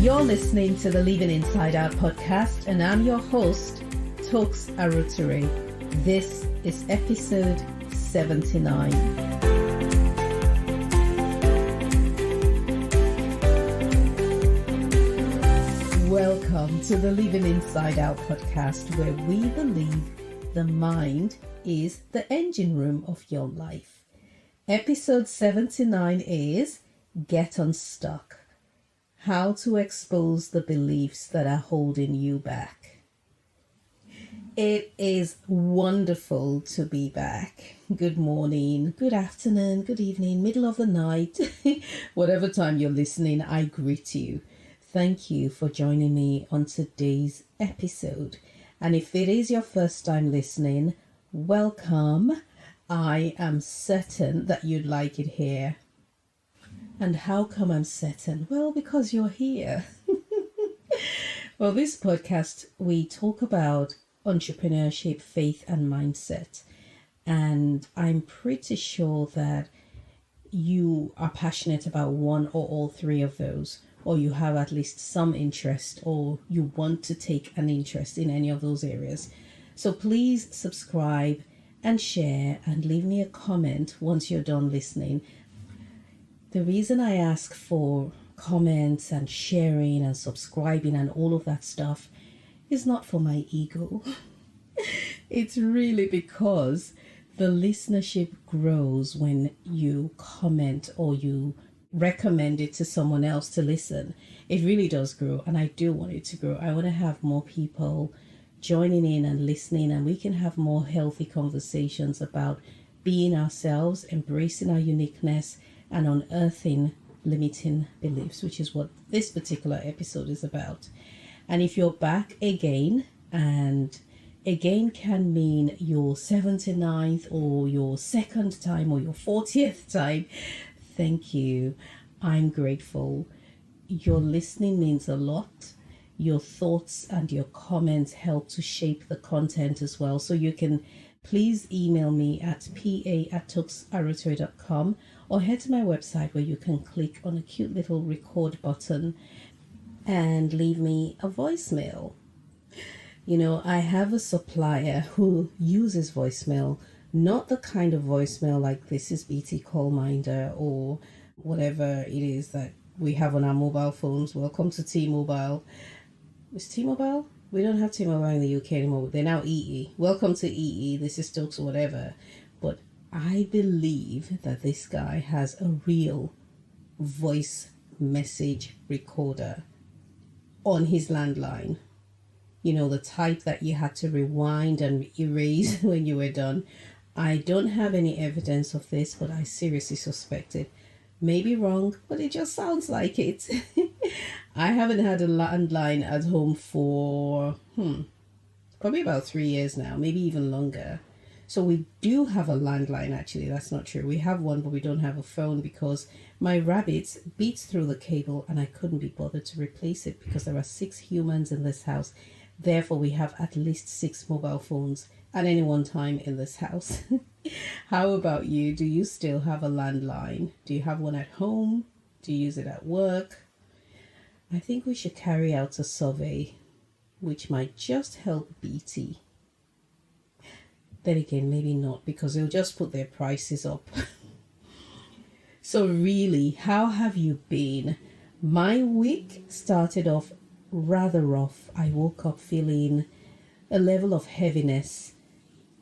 You're listening to the Living Inside Out podcast, and I'm your host, Tokes Arutere. This is episode 79. Welcome to the Living Inside Out podcast, where we believe the mind is the engine room of your life. Episode 79 is Get Unstuck. How to expose the beliefs that are holding you back. It is wonderful to be back. Good morning, good afternoon, good evening, middle of the night. Whatever time you're listening, I greet you. Thank you for joining me on today's episode. And if it is your first time listening, welcome. I am certain that you'd like it here. And how come I'm certain? Well, because you're here. Well, this podcast, we talk about entrepreneurship, faith, and mindset. And I'm pretty sure that you are passionate about one or all three of those, or you have at least some interest, or you want to take an interest in any of those areas. So please subscribe and share and leave me a comment once you're done listening. The reason I ask for comments and sharing and subscribing and all of that stuff is not for my ego. It's really because the listenership grows when you comment or you recommend it to someone else to listen. It really does grow, and I do want it to grow. I want to have more people joining in and listening, and we can have more healthy conversations about being ourselves, embracing our uniqueness, and unearthing limiting beliefs, which is what this particular episode is about. And if you're back again, and again can mean your 79th or your second time or your 40th time, thank you. I'm grateful. Your listening means a lot. Your thoughts and your comments help to shape the content as well. So you can please email me at pa@tokesarutere.com or head to my website where you can click on a cute little record button and leave me a voicemail. You know, I have a supplier who uses voicemail, not the kind of voicemail like this is BT Callminder or whatever it is that we have on our mobile phones. Welcome to T-Mobile. Is T-Mobile? We don't have T-Mobile in the UK anymore. They're now EE. Welcome to EE. This is Stokes or whatever. But I believe that this guy has a real voice message recorder on his landline. You know, the type that you had to rewind and erase when you were done. I don't have any evidence of this, but I seriously suspect it. Maybe wrong, but it just sounds like it. I haven't had a landline at home for probably about 3 years now, maybe even longer. So we do have a landline, actually. That's not true. We have one, but we don't have a phone because my rabbit beats through the cable and I couldn't be bothered to replace it because there are 6 humans in this house. Therefore, we have at least 6 mobile phones at any one time in this house. How about you? Do you still have a landline? Do you have one at home? Do you use it at work? I think we should carry out a survey, which might just help BT. Then again, maybe not, because they'll just put their prices up. So really, how have you been? My week started off rather rough. I woke up feeling a level of heaviness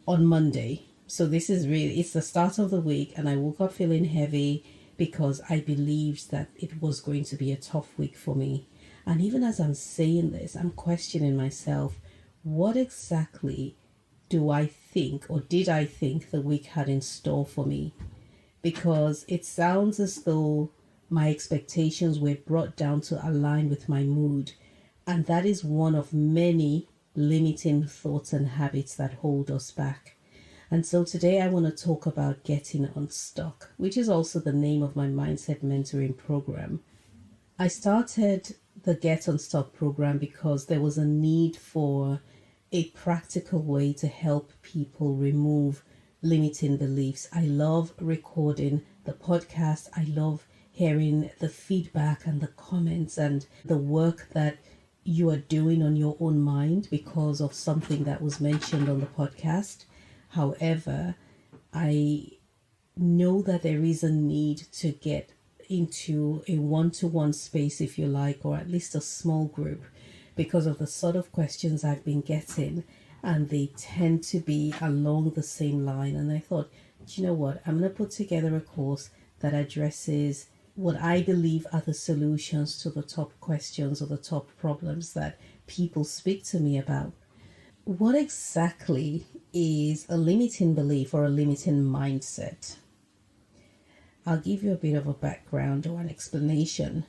on Monday. So this is really, it's the start of the week, and I woke up feeling heavy because I believed that it was going to be a tough week for me. And even as I'm saying this, I'm questioning myself, what exactly do I think, or did I think the week had in store for me? Because it sounds as though my expectations were brought down to align with my mood. And that is one of many limiting thoughts and habits that hold us back. And so today I want to talk about getting unstuck, which is also the name of my mindset mentoring program. I started the Get Unstuck program because there was a need for a practical way to help people remove limiting beliefs. I love recording the podcast. I love hearing the feedback and the comments and the work that you are doing on your own mind because of something that was mentioned on the podcast. However, I know that there is a need to get into a one-to-one space, if you like, or at least a small group, because of the sort of questions I've been getting, and they tend to be along the same line. And I thought, do you know what? I'm going to put together a course that addresses what I believe are the solutions to the top questions or the top problems that people speak to me about. What exactly is a limiting belief or a limiting mindset? I'll give you a bit of a background or an explanation.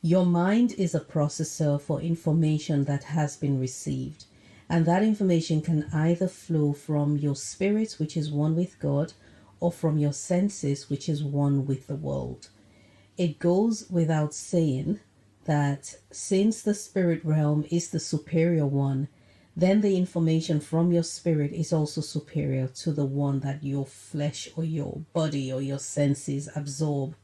Your mind is a processor for information that has been received, and that information can either flow from your spirit, which is one with God, or from your senses, which is one with the world. It goes without saying that since the spirit realm is the superior one, then the information from your spirit is also superior to the one that your flesh or your body or your senses absorb.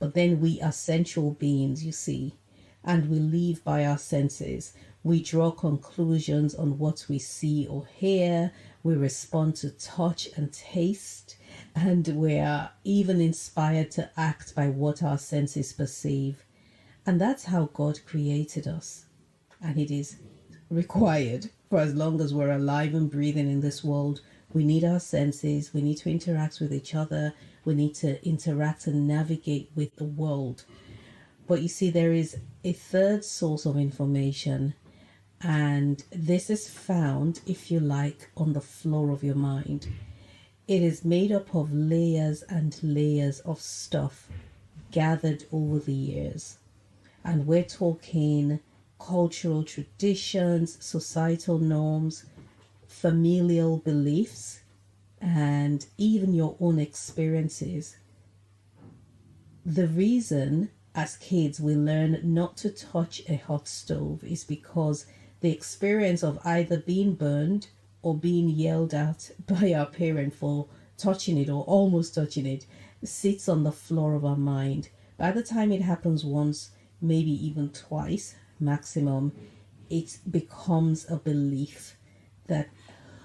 But then we are sensual beings, you see, and we live by our senses. We draw conclusions on what we see or hear. We respond to touch and taste, and we are even inspired to act by what our senses perceive. And that's how God created us. And it is required for as long as we're alive and breathing in this world. We need our senses. We need to interact with each other. We need to interact and navigate with the world. But you see, there is a third source of information, and this is found, if you like, on the floor of your mind. It is made up of layers and layers of stuff gathered over the years. And we're talking cultural traditions, societal norms, familial beliefs, and even your own experiences. The reason as kids we learn not to touch a hot stove is because the experience of either being burned or being yelled at by our parent for touching it or almost touching it sits on the floor of our mind. By the time it happens once, maybe even twice maximum, it becomes a belief that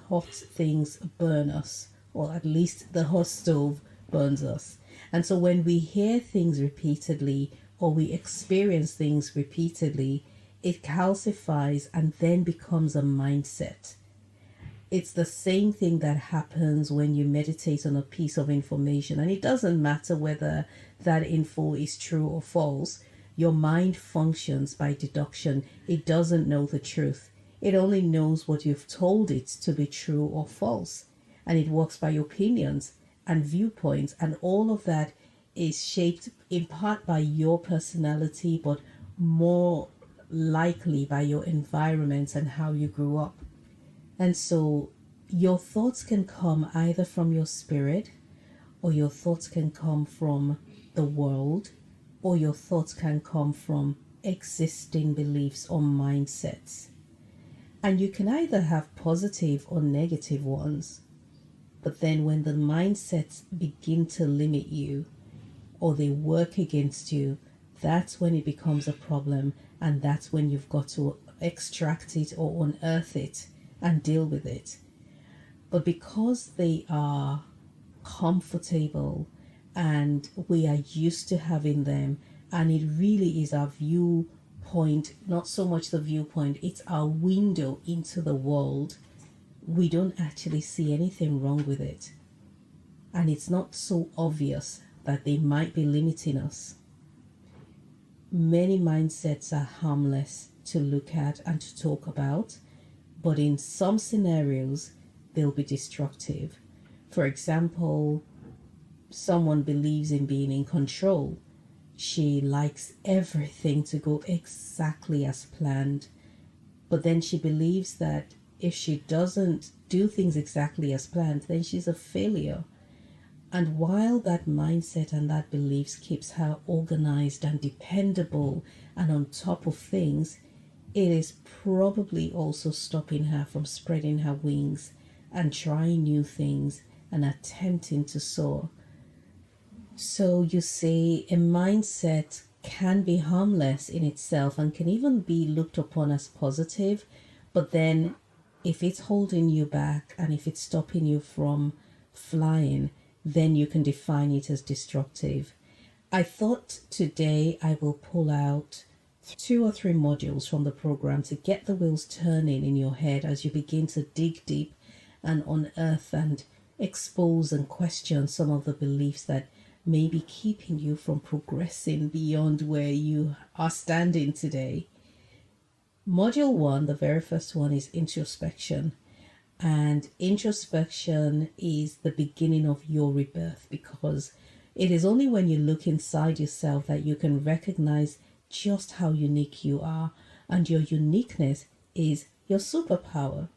hot things burn us, or at least the hot stove burns us. And so when we hear things repeatedly or we experience things repeatedly, it calcifies and then becomes a mindset. It's the same thing that happens when you meditate on a piece of information, and it doesn't matter whether that info is true or false. Your mind functions by deduction. It doesn't know the truth. It only knows what you've told it to be true or false. And it works by opinions and viewpoints, and all of that is shaped in part by your personality, but more likely by your environment and how you grew up. And so your thoughts can come either from your spirit, or your thoughts can come from the world, or your thoughts can come from existing beliefs or mindsets. And you can either have positive or negative ones. But then when the mindsets begin to limit you or they work against you, that's when it becomes a problem, and that's when you've got to extract it or unearth it and deal with it. But because they are comfortable and we are used to having them, and it really is our viewpoint, not so much the viewpoint, it's our window into the world, we don't actually see anything wrong with it. And it's not so obvious that they might be limiting us. Many mindsets are harmless to look at and to talk about, but in some scenarios, they'll be destructive. For example, someone believes in being in control. She likes everything to go exactly as planned, but then she believes that if she doesn't do things exactly as planned, then she's a failure. And while that mindset and that beliefs keeps her organized and dependable and on top of things, it is probably also stopping her from spreading her wings and trying new things and attempting to soar. So you see, a mindset can be harmless in itself and can even be looked upon as positive, but then if it's holding you back and if it's stopping you from flying, then you can define it as destructive. I thought today I will pull out 2 or 3 modules from the program to get the wheels turning in your head as you begin to dig deep and unearth and expose and question some of the beliefs that may be keeping you from progressing beyond where you are standing today. Module 1, the very first one, is introspection. And introspection is the beginning of your rebirth, because it is only when you look inside yourself that you can recognize just how unique you are, and your uniqueness is your superpower.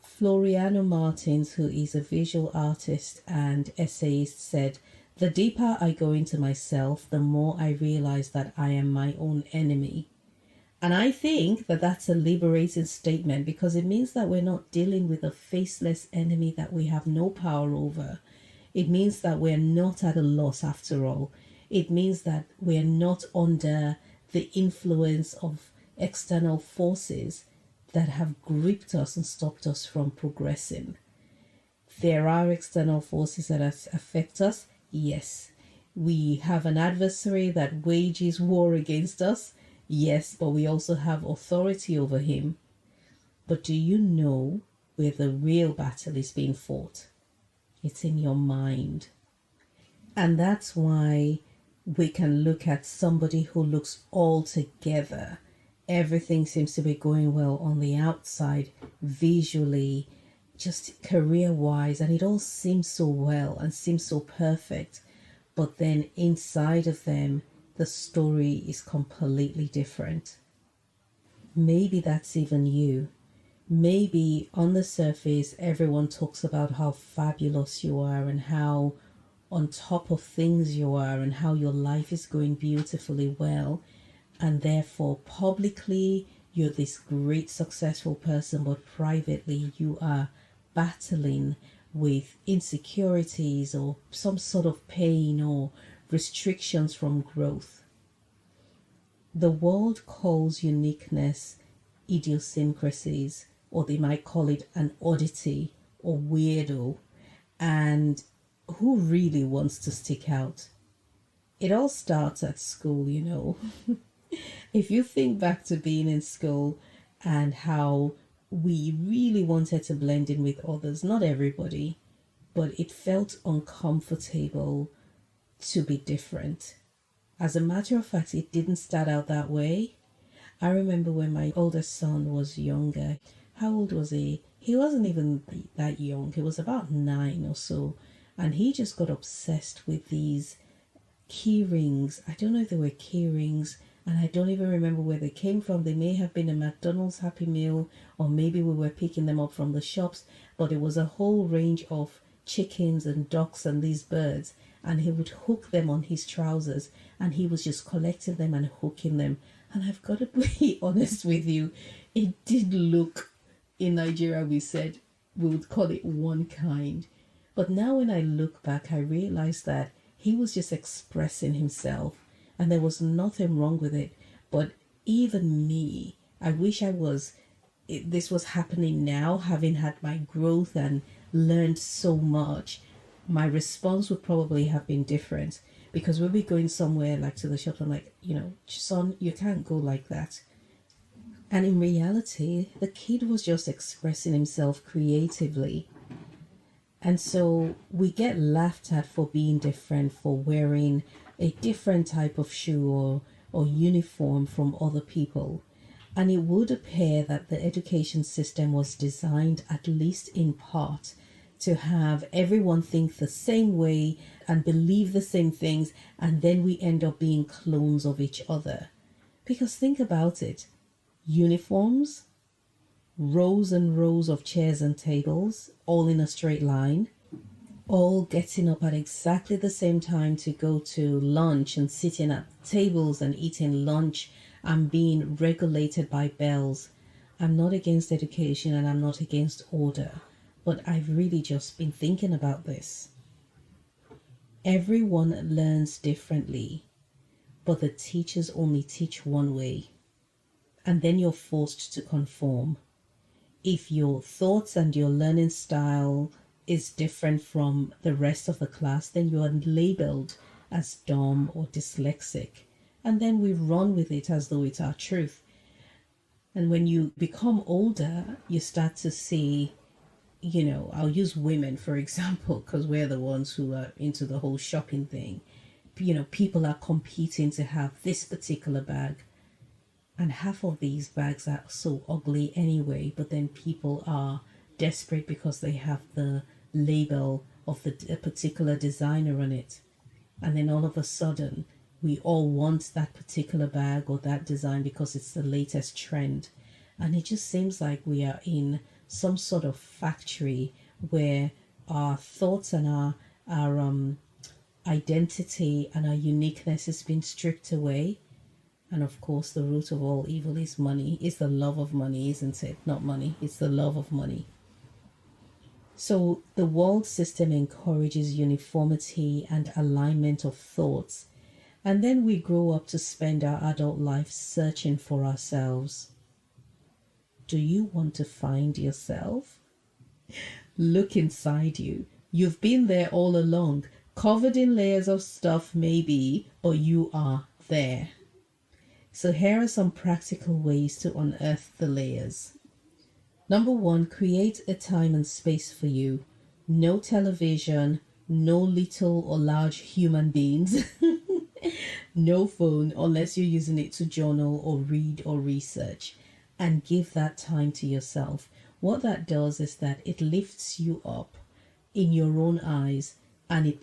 Floriano Martins, who is a visual artist and essayist, said, "The deeper I go into myself, the more I realize that I am my own enemy." And I think that that's a liberating statement, because it means that we're not dealing with a faceless enemy that we have no power over. It means that we're not at a loss after all. It means that we're not under the influence of external forces that have gripped us and stopped us from progressing. There are external forces that affect us. Yes. We have an adversary that wages war against us. Yes, but we also have authority over him. But do you know where the real battle is being fought? It's in your mind. And that's why we can look at somebody who looks all together. Everything seems to be going well on the outside, visually, just career-wise, and it all seems so well and seems so perfect. But then inside of them, the story is completely different. Maybe that's even you. Maybe on the surface, everyone talks about how fabulous you are and how on top of things you are and how your life is going beautifully well. And therefore, publicly, you're this great, successful person, but privately, you are battling with insecurities or some sort of pain or restrictions from growth. The world calls uniqueness idiosyncrasies, or they might call it an oddity or weirdo. And who really wants to stick out? It all starts at school, you know. If you think back to being in school and how we really wanted to blend in with others, not everybody, but it felt uncomfortable to be different. As a matter of fact, it didn't start out that way. I remember when my oldest son was younger. How old was he? He wasn't even that young. He was about 9 or so. And he just got obsessed with these key rings. I don't know if they were key rings, and I don't even remember where they came from. They may have been a McDonald's Happy Meal, or maybe we were picking them up from the shops, but it was a whole range of chickens and ducks and these birds, and he would hook them on his trousers, and he was just collecting them and hooking them. And I've got to be honest with you, it did look, in Nigeria we would call it one kind. But now when I look back, I realize that he was just expressing himself, and there was nothing wrong with it. But even me, I wish this was happening now, having had my growth and learned so much. My response would probably have been different, because we'll be going somewhere like to the shop. I'm like, son, you can't go like that. And in reality, the kid was just expressing himself creatively. And so we get laughed at for being different, for wearing a different type of shoe or uniform from other people. And it would appear that the education system was designed, at least in part, to have everyone think the same way and believe the same things, and then we end up being clones of each other. Because think about it. Uniforms, rows and rows of chairs and tables, all in a straight line, all getting up at exactly the same time to go to lunch and sitting at tables and eating lunch and being regulated by bells. I'm not against education and I'm not against order, but I've really just been thinking about this. Everyone learns differently, but the teachers only teach one way, and then you're forced to conform. If your thoughts and your learning style is different from the rest of the class, then you are labeled as dumb or dyslexic, and then we run with it as though it's our truth. And when you become older, you start to see, I'll use women for example, because we're the ones who are into the whole shopping thing. People are competing to have this particular bag, and half of these bags are so ugly anyway, but then people are desperate because they have the label of a particular designer on it. And then all of a sudden, we all want that particular bag or that design because it's the latest trend. And it just seems like we are in some sort of factory where our thoughts and our identity and our uniqueness is being stripped away. And of course, the root of all evil is money. It's the love of money, isn't it? Not money. It's the love of money. So the world system encourages uniformity and alignment of thoughts. And then we grow up to spend our adult life searching for ourselves. Do you want to find yourself? Look inside you. You've been there all along, covered in layers of stuff maybe, but you are there. So here are some practical ways to unearth the layers. Number 1, create a time and space for you. No television, no little or large human beings, no phone unless you're using it to journal or read or research, and give that time to yourself. What that does is that it lifts you up in your own eyes, and it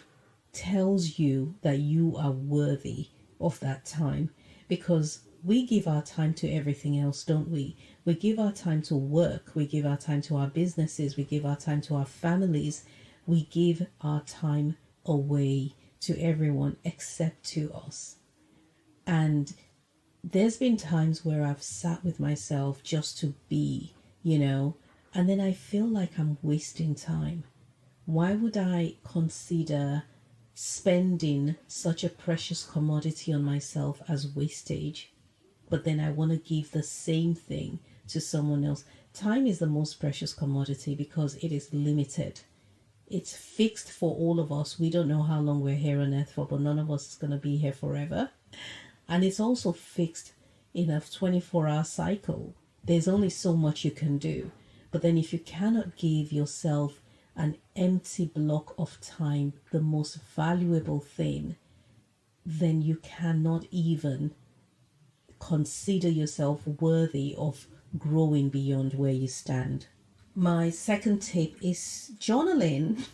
tells you that you are worthy of that time, because we give our time to everything else, don't we? We give our time to work, we give our time to our businesses, we give our time to our families, we give our time away to everyone except to us. And there's been times where I've sat with myself just to be, and then I feel like I'm wasting time. Why would I consider spending such a precious commodity on myself as wastage? But then I want to give the same thing to someone else. Time is the most precious commodity because it is limited. It's fixed for all of us. We don't know how long we're here on earth for, but none of us is going to be here forever. And it's also fixed in a 24-hour cycle. There's only so much you can do. But then if you cannot give yourself an empty block of time, the most valuable thing, then you cannot even consider yourself worthy of growing beyond where you stand. My second tip is journaling.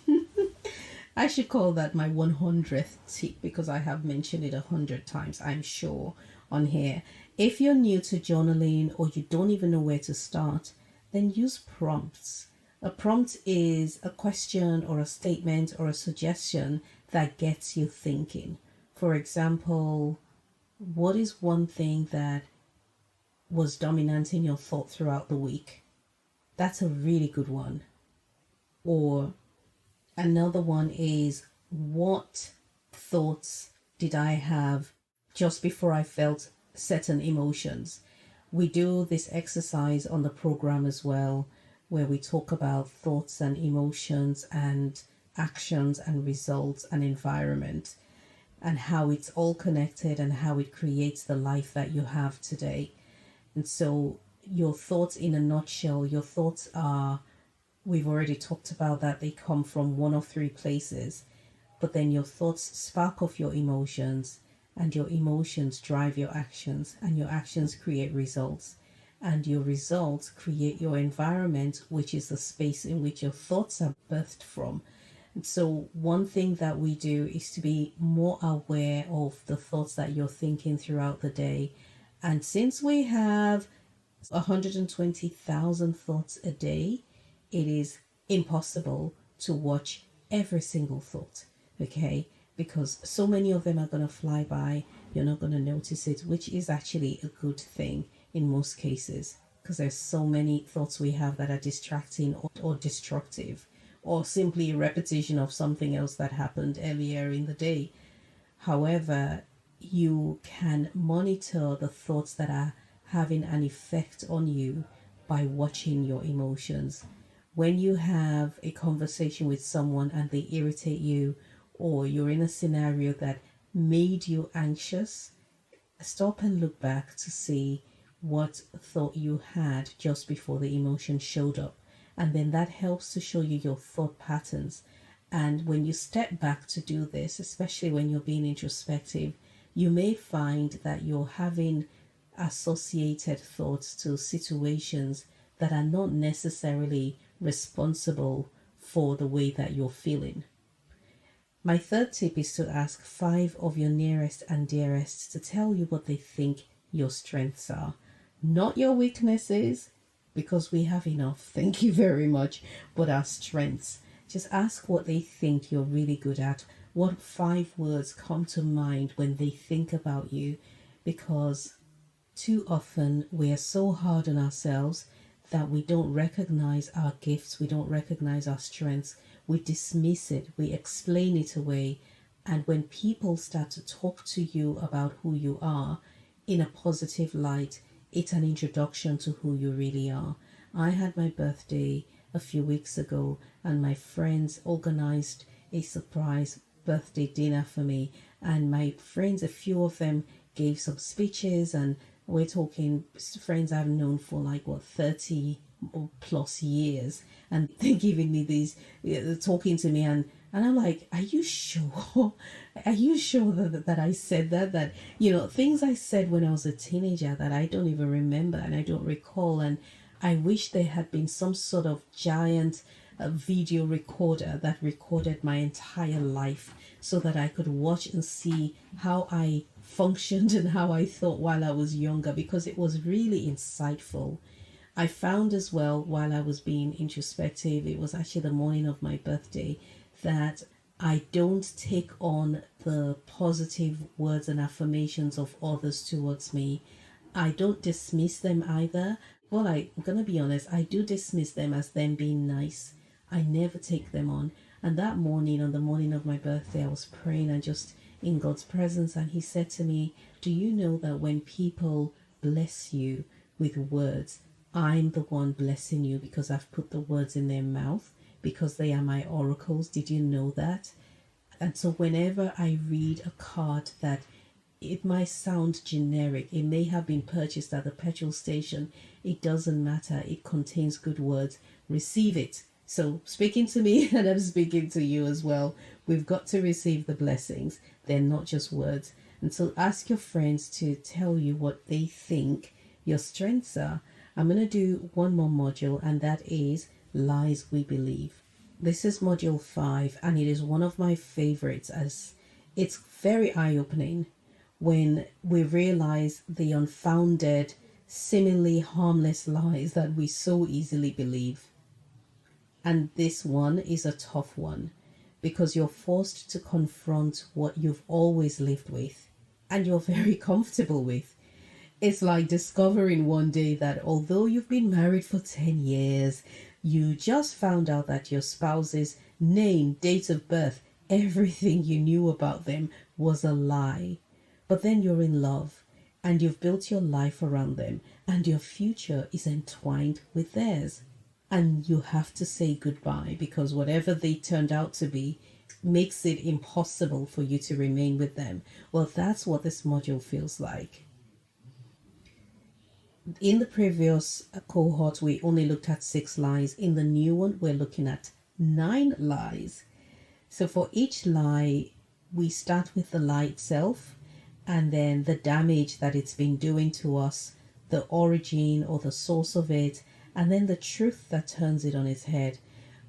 I should call that my 100th tip because I have mentioned it 100 times, I'm sure, on here. If you're new to journaling or you don't even know where to start, then use prompts. A prompt is a question or a statement or a suggestion that gets you thinking. For example, what is one thing that was dominant in your thought throughout the week? That's a really good one. Or another one is, what thoughts did I have just before I felt certain emotions? We do this exercise on the program as well, where we talk about thoughts and emotions and actions and results and environment, and how it's all connected and how it creates the life that you have today. And so your thoughts, in a nutshell, your thoughts are, we've already talked about that, they come from one of three places, but then your thoughts spark off your emotions, and your emotions drive your actions, and your actions create results, and your results create your environment, which is the space in which your thoughts are birthed from. And so one thing that we do is to be more aware of the thoughts that you're thinking throughout the day. And since we have 120,000 thoughts a day, it is impossible to watch every single thought, okay? Because so many of them are going to fly by, you're not going to notice it, which is actually a good thing in most cases, because there's so many thoughts we have that are distracting or destructive. or simply a repetition of something else that happened earlier in the day. However, you can monitor the thoughts that are having an effect on you by watching your emotions. When you have a conversation with someone and they irritate you, or you're in a scenario that made you anxious, stop and look back to see what thought you had just before the emotion showed up. And then that helps to show you your thought patterns. And when you step back to do this, especially when you're being introspective, you may find that you're having associated thoughts to situations that are not necessarily responsible for the way that you're feeling. My third tip is to ask 5 of your nearest and dearest to tell you what they think your strengths are, not your weaknesses, because we have enough, thank you very much, but our strengths. Just ask what they think you're really good at. What 5 words come to mind when they think about you? Because too often we are so hard on ourselves that we don't recognize our gifts, we don't recognize our strengths, we dismiss it, we explain it away. And when people start to talk to you about who you are in a positive light, it's an introduction to who you really are. I had my birthday a few weeks ago, and my friends organized a surprise birthday dinner for me. And my friends, a few of them gave some speeches, and we're talking friends I've known for 30 plus years, and they're giving me these, talking to me, and I'm like, are you sure? Are you sure that I said that, things I said when I was a teenager that I don't even remember and I don't recall. And I wish there had been some sort of giant video recorder that recorded my entire life so that I could watch and see how I functioned and how I thought while I was younger, because it was really insightful. I found as well, while I was being introspective, it was actually the morning of my birthday, that I don't take on the positive words and affirmations of others towards me. I don't dismiss them either. Well, I'm going to be honest, I do dismiss them as them being nice. I never take them on. And that morning, on the morning of my birthday, I was praying and just in God's presence, and He said to me, do you know that when people bless you with words, I'm the one blessing you because I've put the words in their mouth, because they are my oracles. Did you know that? And so whenever I read a card that it might sound generic, it may have been purchased at the petrol station, it doesn't matter. It contains good words. Receive it. So speaking to me, and I'm speaking to you as well, we've got to receive the blessings. They're not just words. And so ask your friends to tell you what they think your strengths are. I'm going to do one more module, and that is Lies We Believe. This is module 5, and it is one of my favorites, as it's very eye-opening when we realize the unfounded, seemingly harmless lies that we so easily believe. And this one is a tough one, because you're forced to confront what you've always lived with and you're very comfortable with. It's like discovering one day that although you've been married for 10 years, you just found out that your spouse's name, date of birth, everything you knew about them was a lie. But then you're in love and you've built your life around them, and your future is entwined with theirs. And you have to say goodbye, because whatever they turned out to be makes it impossible for you to remain with them. Well, that's what this module feels like. In the previous cohort, we only looked at 6 lies. In the new one, we're looking at 9 lies. So for each lie, we start with the lie itself, and then the damage that it's been doing to us, the origin or the source of it, and then the truth that turns it on its head.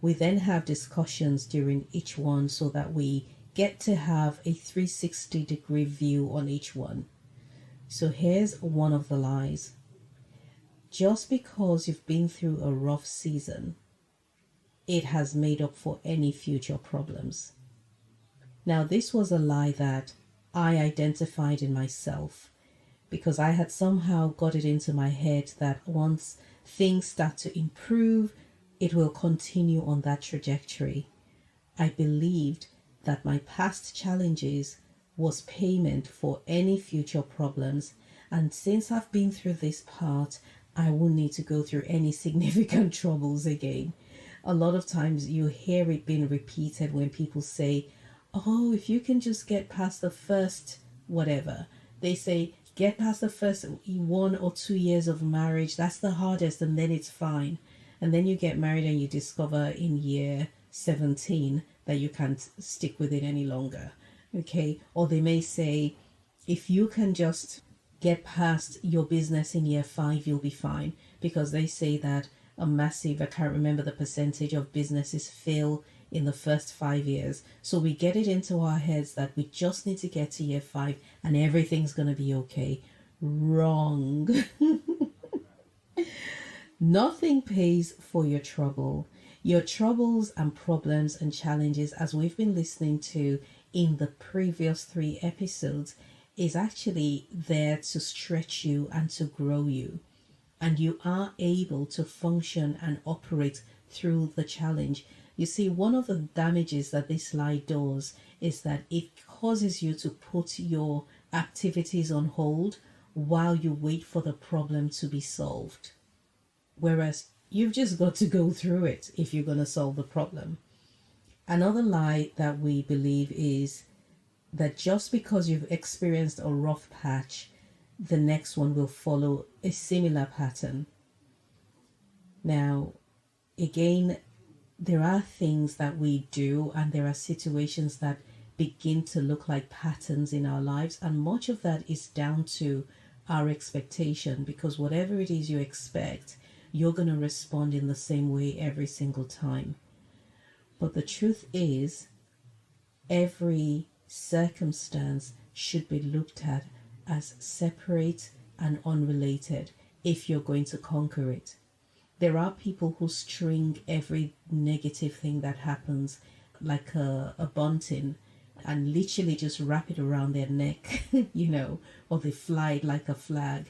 We then have discussions during each one so that we get to have a 360-degree view on each one. So here's one of the lies. Just because you've been through a rough season, it has made up for any future problems. Now, this was a lie that I identified in myself, because I had somehow got it into my head that once things start to improve, it will continue on that trajectory. I believed that my past challenges was payment for any future problems, and since I've been through this part, I won't need to go through any significant troubles again. A lot of times you hear it being repeated when people say, oh, if you can just get past the first whatever, they say, get past the first 1 or 2 years of marriage, that's the hardest, and then it's fine. And then you get married and you discover in year 17 that you can't stick with it any longer. Okay. Or they may say, if you can just get past your business in year 5, you'll be fine, because they say that a massive, I can't remember the percentage of businesses fail in the first 5 years. So we get it into our heads that we just need to get to year 5 and everything's going to be okay. Wrong. Nothing pays for your trouble. Your troubles and problems and challenges, as we've been listening to in the previous 3 episodes, is actually there to stretch you and to grow you. And you are able to function and operate through the challenge. You see, one of the damages that this lie does is that it causes you to put your activities on hold while you wait for the problem to be solved. Whereas you've just got to go through it if you're going to solve the problem. Another lie that we believe is that just because you've experienced a rough patch, the next one will follow a similar pattern. Now, again, there are things that we do and there are situations that begin to look like patterns in our lives, and much of that is down to our expectation, because whatever it is you expect, you're going to respond in the same way every single time. But the truth is, every circumstance should be looked at as separate and unrelated if you're going to conquer it. There are people who string every negative thing that happens like a bunting and literally just wrap it around their neck, or they fly it like a flag.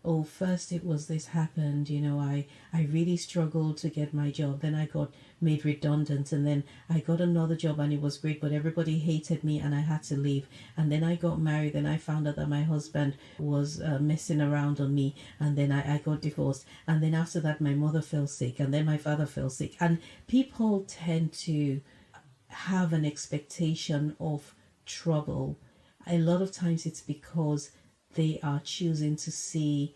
Oh, first it was this happened, I really struggled to get my job. Then I got made redundant, and then I got another job and it was great, but everybody hated me and I had to leave. And then I got married and I found out that my husband was messing around on me, and then I got divorced. And then after that, my mother fell sick, and then my father fell sick. And people tend to have an expectation of trouble. A lot of times it's because they are choosing to see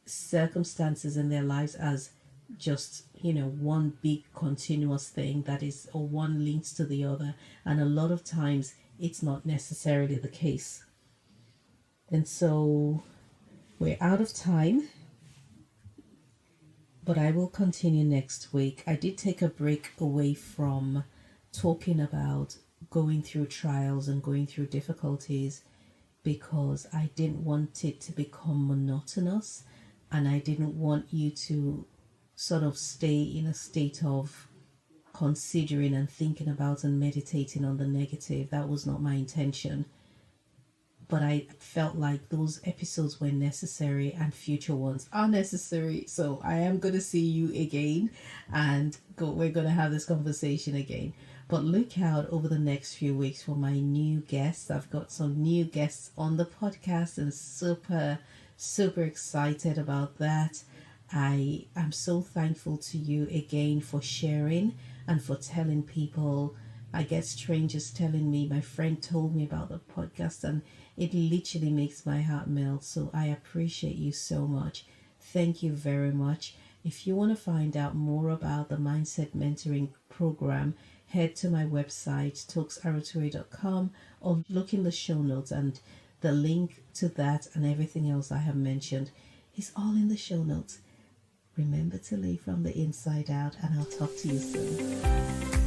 circumstances in their lives as just, one big continuous thing that is, or one links to the other. And a lot of times it's not necessarily the case. And so we're out of time, but I will continue next week. I did take a break away from talking about going through trials and going through difficulties, because I didn't want it to become monotonous, and I didn't want you to sort of stay in a state of considering and thinking about and meditating on the negative. That was not my intention. But I felt like those episodes were necessary, and future ones are necessary. So I am going to see you again, and we're going to have this conversation again. But look out over the next few weeks for my new guests. I've got some new guests on the podcast and super excited about that. I am so thankful to you again for sharing and for telling people. I get strangers telling me, my friend told me about the podcast, and it literally makes my heart melt. So I appreciate you so much. Thank you very much. If you want to find out more about the Mindset Mentoring Program, head to my website, talksaratory.com, or look in the show notes, and the link to that and everything else I have mentioned is all in the show notes. Remember to live from the inside out, and I'll talk to you soon.